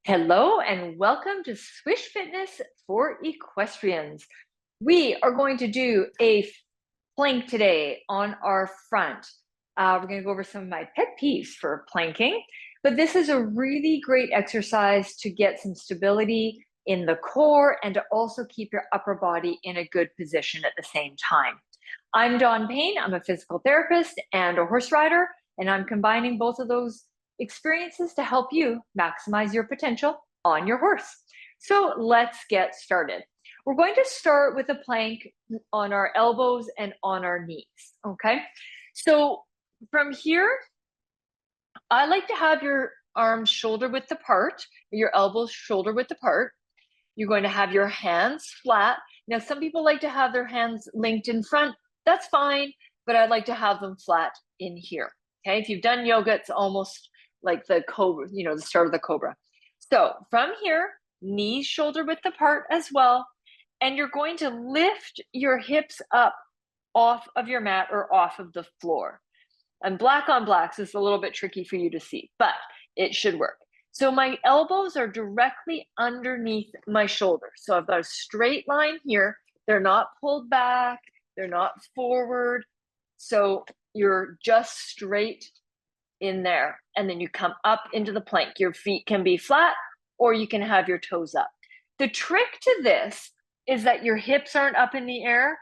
Hello and welcome to Swish Fitness for Equestrians. We are going to do a plank today on our front. We're going to go over some of my pet peeves for planking, but this is a really great exercise to get some stability in the core and to also keep your upper body in a good position at the same time. I'm Dawn Payne. I'm a physical therapist and a horse rider, and I'm combining both of those experiences to help you maximize your potential on your horse. So let's get started. We're going to start with a plank on our elbows and on our knees, okay? So from here, I like to have your arms shoulder width apart, your elbows shoulder width apart. You're going to have your hands flat. Now, some people like to have their hands linked in front. That's fine, but I like to have them flat in here, okay? If you've done yoga, it's almost like the cobra, the start of the cobra. So from here, knees shoulder width apart as well. And you're going to lift your hips up off of your mat or off of the floor. And black on blacks is a little bit tricky for you to see, but it should work. So my elbows are directly underneath my shoulders. So I've got a straight line here. They're not pulled back. They're not forward. So you're just straight in there. And then you come up into the plank. Your feet can be flat or you can have your toes up. The trick to this is that your hips aren't up in the air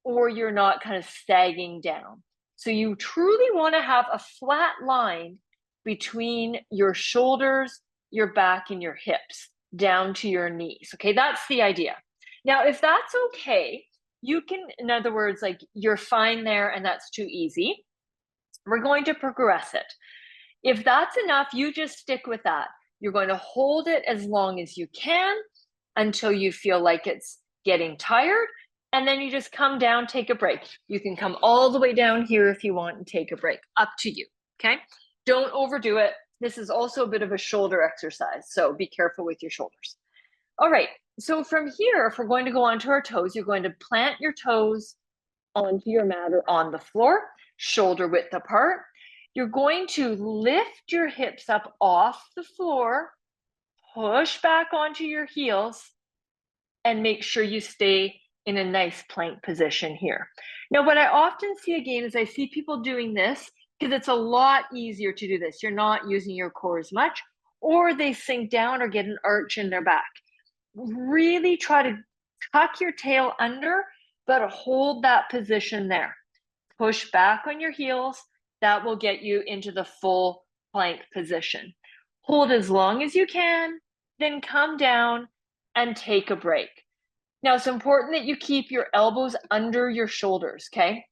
or you're not kind of sagging down. So you truly want to have a flat line between your shoulders, your back, and your hips down to your knees. Okay, that's the idea. Now, if that's okay, you can, in other words, like you're fine there and that's too easy, we're going to progress it. If that's enough, you just stick with that. You're going to hold it as long as you can until you feel like it's getting tired. And then you just come down, take a break. You can come all the way down here if you want and take a break. Up to you, okay? Don't overdo it. This is also a bit of a shoulder exercise, so be careful with your shoulders. All right, so from here, if we're going to go onto our toes, you're going to plant your toes onto your mat or on the floor, shoulder width apart. You're going to lift your hips up off the floor, push back onto your heels, and make sure you stay in a nice plank position here. Now, what I often see again is I see people doing this because it's a lot easier to do this. You're not using your core as much, or they sink down or get an arch in their back. Really try to tuck your tail under, but hold that position there. Push back on your heels. That will get you into the full plank position. Hold as long as you can, then come down and take a break. Now, it's important that you keep your elbows under your shoulders, okay?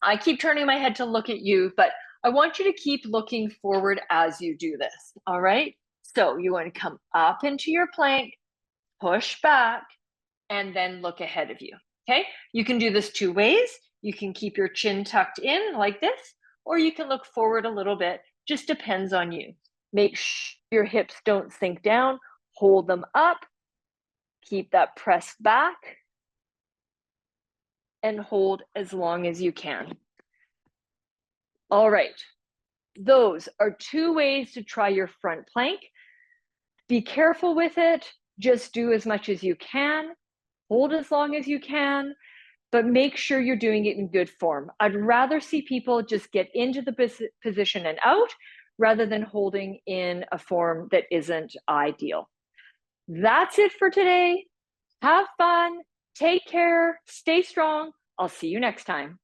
I keep turning my head to look at you, but I want you to keep looking forward as you do this, all right? So you want to come up into your plank, push back, and then look ahead of you, okay? You can do this two ways. You can keep your chin tucked in like this, or you can look forward a little bit. Just depends on you. Make sure your hips don't sink down. Hold them up. Keep that pressed back and hold as long as you can. All right, those are two ways to try your front plank. Be careful with it. Just do as much as you can. Hold as long as you can, but make sure you're doing it in good form. I'd rather see people just get into the position and out rather than holding in a form that isn't ideal. That's it for today. Have fun, take care, stay strong. I'll see you next time.